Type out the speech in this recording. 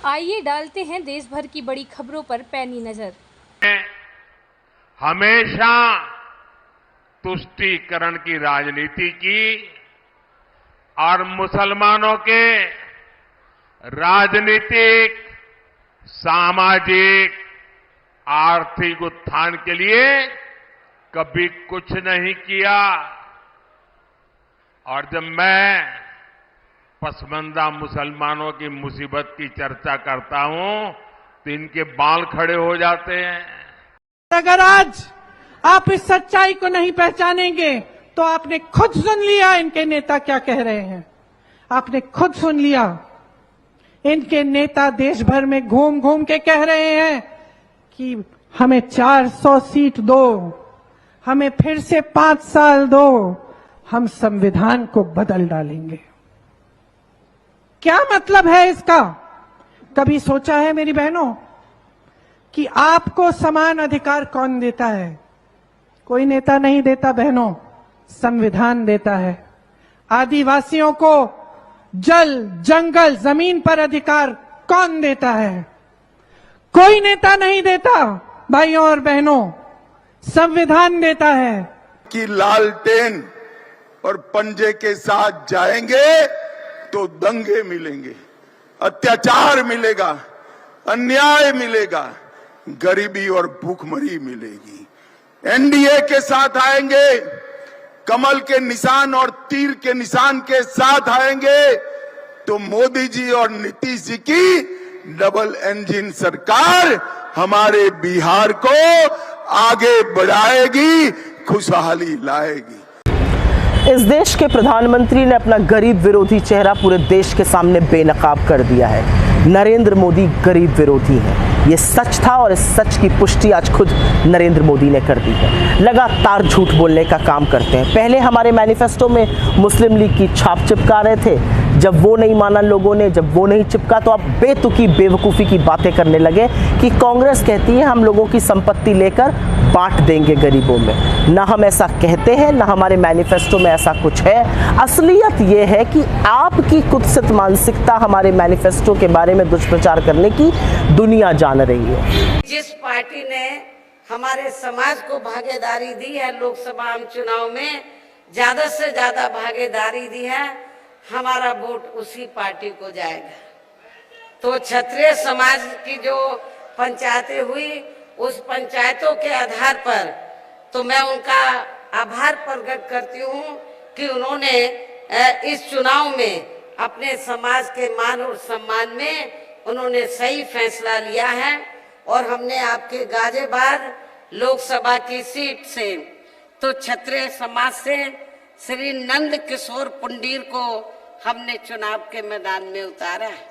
आइए डालते हैं देश भर की बड़ी खबरों पर पैनी नजर। हमेशा तुष्टीकरण की राजनीति की और मुसलमानों के राजनीतिक, सामाजिक, आर्थिक उत्थान के लिए कभी कुछ नहीं किया। और जब मैं पसमानदा मुसलमानों की मुसीबत की चर्चा करता हूं तो इनके बाल खड़े हो जाते हैं। अगर आज आप इस सच्चाई को नहीं पहचानेंगे तो आपने खुद सुन लिया इनके नेता क्या कह रहे हैं। आपने खुद सुन लिया, इनके नेता देश भर में घूम घूम के कह रहे हैं कि हमें 400 सीट दो, हमें फिर से 5 साल दो, हम संविधान को बदल डालेंगे। क्या मतलब है इसका? कभी सोचा है मेरी बहनों कि आपको समान अधिकार कौन देता है? कोई नेता नहीं देता बहनों, संविधान देता है। आदिवासियों को जल, जंगल, जमीन पर अधिकार कौन देता है? कोई नेता नहीं देता भाइयों और बहनों, संविधान देता है। कि लालटेन और पंजे के साथ जाएंगे तो दंगे मिलेंगे, अत्याचार मिलेगा, अन्याय मिलेगा, गरीबी और भूखमरी मिलेगी। एनडीए के साथ आएंगे, कमल के निशान और तीर के निशान के साथ आएंगे तो मोदी जी और नीतीश जी की डबल इंजन सरकार हमारे बिहार को आगे बढ़ाएगी, खुशहाली लाएगी। इस देश के प्रधानमंत्री ने अपना गरीब विरोधी चेहरा पूरे देश के सामने बेनकाब कर दिया है। नरेंद्र मोदी गरीब विरोधी हैं। ये सच था और इस सच की पुष्टि आज खुद नरेंद्र मोदी ने कर दी है। लगातार झूठ बोलने का काम करते हैं। पहले हमारे मैनिफेस्टो में मुस्लिम लीग की छाप चिपका रहे थे, जब वो नहीं माना लोगों ने, जब वो नहीं चिपका तो अब बेतुकी बेवकूफ़ी की बातें करने लगे कि कांग्रेस कहती है हम लोगों की संपत्ति लेकर बांट देंगे गरीबों में। ना हम ऐसा कहते हैं, ना हमारे मैनिफेस्टो में ऐसा कुछ है। असलियत ये है कि आपकी कुत्सित मानसिकता हमारे मैनिफेस्टो के बारे में दुष्प्रचार करने की दुनिया जान रही है। जिस पार्टी ने हमारे समाज को भागीदारी दी है, लोकसभा चुनाव में ज्यादा से ज्यादा भागीदारी दी है, हमारा वोट उसी पार्टी को जाएगा। तो क्षत्रिय समाज की जो पंचायतें हुई, उस पंचायतों के आधार पर तो मैं उनका आभार प्रकट करती हूँ कि उन्होंने इस चुनाव में अपने समाज के मान और सम्मान में उन्होंने सही फैसला लिया है। और हमने आपके गाजियाबाद लोकसभा की सीट से तो क्षत्रिय समाज से श्री नंद किशोर पुंडीर को हमने चुनाव के मैदान में उतारा है।